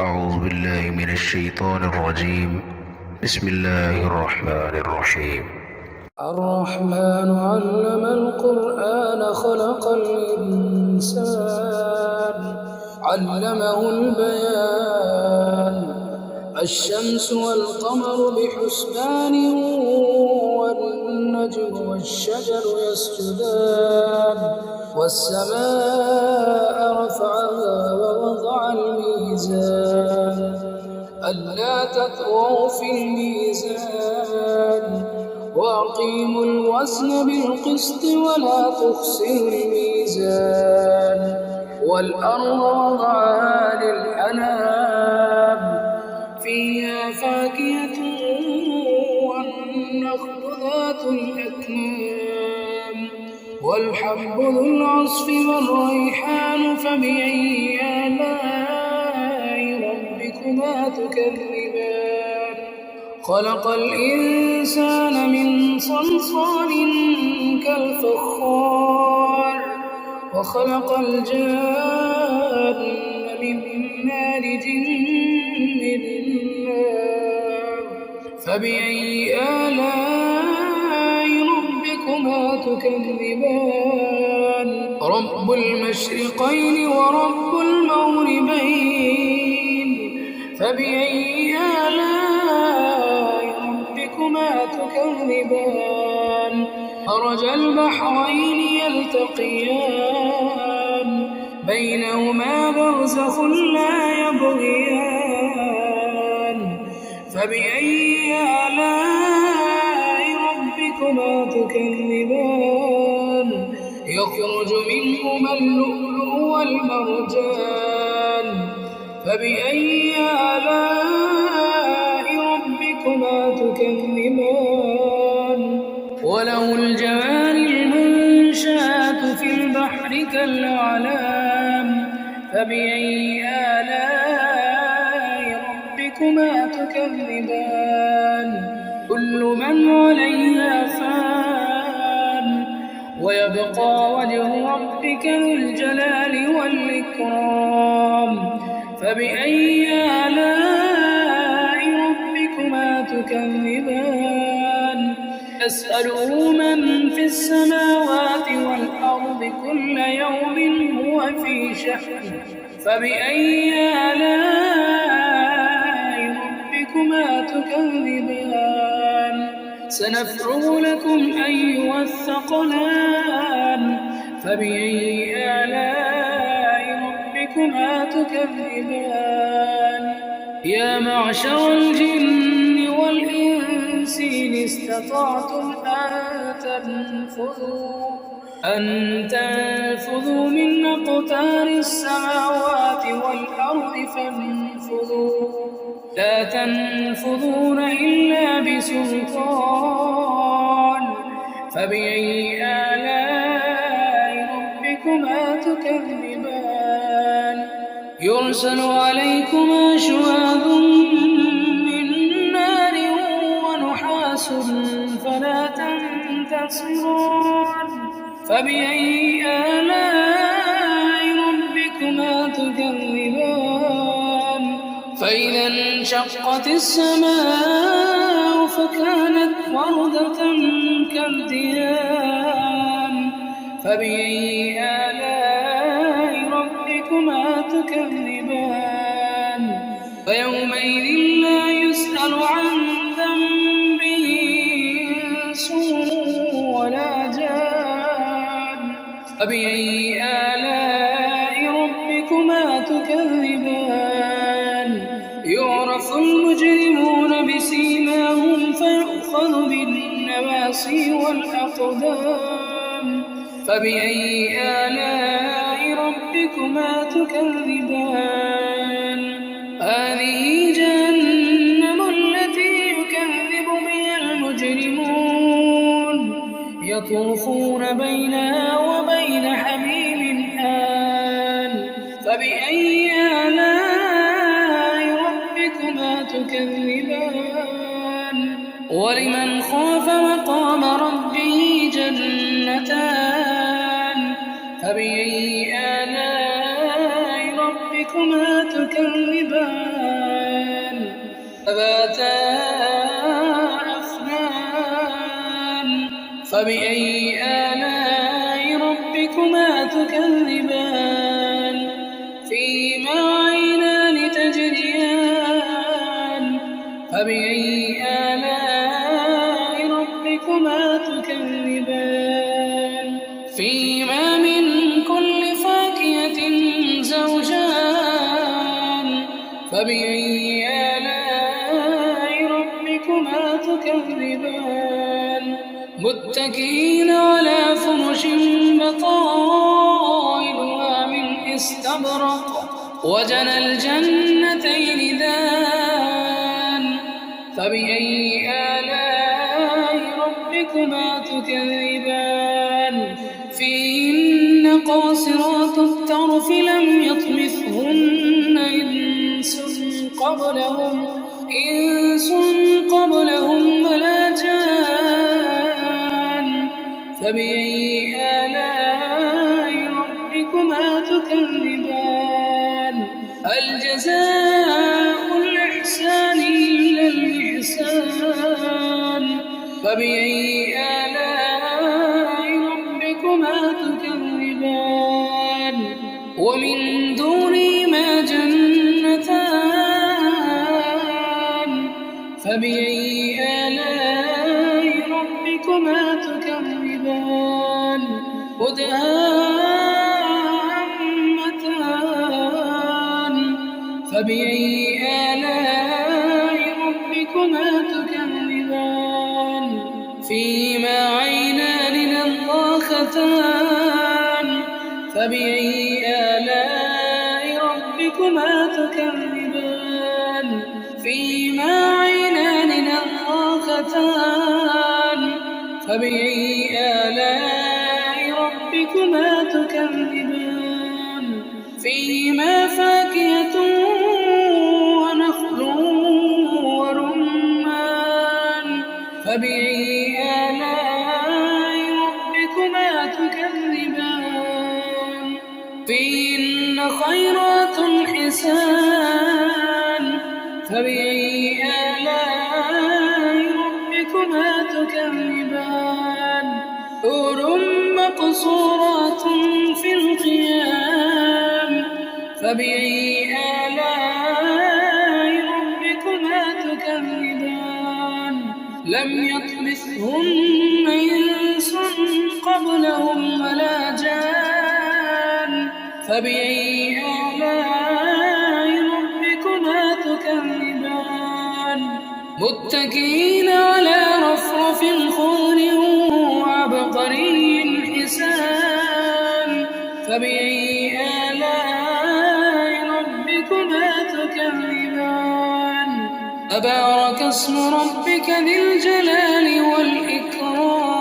أعوذ بالله من الشيطان الرجيم. بسم الله الرحمن الرحيم. الرحمن علم القرآن خلق الإنسان علمه البيان الشمس والقمر بحسبان والنجم والشجر يسجدان والسماء رفعها ووضع الميزان ألا تطغوا في الميزان وأقيموا الوزن بالقسط ولا تخسروا الميزان والأرض وضعها للأنام فيها فاكهة والنخل ذات الأكمام والحب ذو العصف والريحان فبأي آلاء ربكما تكذبان خلق الإنسان من صلصال كالفخار وخلق الجان من مارج من نار فبأي آلاء ربكما تكذبان رب المشرقين ورب المغربين فبأي آلاء ربكما تكذبان مرج البحرين يلتقيان بينهما برزخ لا يبغيان فبأي آلاء ربكما تكذبان يخرج منهما اللؤلؤ والمرجان فبأي آلاء ربكما تكذبان وله الجوار المنشآت في البحر كالأعلام فبأي آلاء ربكما تكذبان كل من عليها فان ويبقى وجه ربك ذو الجلال والإكرام فبأي آلاء ربكما تكذبان يسأله من في السماوات والأرض كل يوم هو في شأن فبأي آلاء ربكما تكذبان سنفرغ لكم أيها الثقلان فبأي آلاء ربكما تكذبان يا معشر الجن والإنس إن استطعتم أن تنفذوا من أقطار السماوات والأرض فانفذوا لا تنفذون إلا بسلطان فبأي آلاء ربكما تكذبان يرسل عليكما شواظ من نار ونحاس فلا تنتصران فبأي آلاء ربكما تكذبان فإذا انشقت السماء فكانت وردة كالدهان فبأي آلاء ربكما تكذبان فيومئذ لا يسأل عن ذنبه إنس ولا جان فبأي آلاء ربكما تكذبان يعرف المجرمون بسيماهم فيؤخذ بالنواصي والأقدام فبأي آلاء ربكما تكذبان هذه جهنم التي يكذب بها المجرمون يطوفون بينها وبين حميم آن فبأي آلاء ربكما تكذبان ولمن خاف مقام ربه جنتان فبأي آلاء ربكما تكذبان ذواتا أفنان فبأي آلاء ربكما تكذبان فيهما عينان تجريان فبأي آلاء ربكما تكذبان فيهما من كل فاكهة زوجان فبأي آلاء ربكما تكذبان متكئين على فرش بطائنها من استبرق وجنى الجنتين دان فبأي آلاء ربكما تكذبان فيهن قاصرات الطرف لم يطمثهن إنس قبلهم ولا جان فبأي آلاء ربكما تكذبان هل جزاء الإحسان إلا الإحسان فبأي آلاء ربكما تكذبان ومن دونهما جنتان فبأي آلاء ربكما تكذبان مدهامتان فبأي آلاء ربكما تكذبان فيهما عينان نضاختان فبأي آلاء ربكما تكذبان فيهما عينان نضاختان فبأي آلاء ربكما تكذبان فيهما فاكهة ونخل ورمان فبأي آلاء ربكما تكذبان فيهن خيرات حسان فبأي آلاء ربكما تكذبان حور مقصورات في الخيام فبأي آلاء ربكما تكذبان لم يطمثهن إنس قبلهم ولا جان فبأي آلاء ربكما تكذبان متكئين على رفرف خضر وعبقري حسان فبأي آلاء ربكما تكذبان تبارك اسم ربك ذي الجلال والإكرام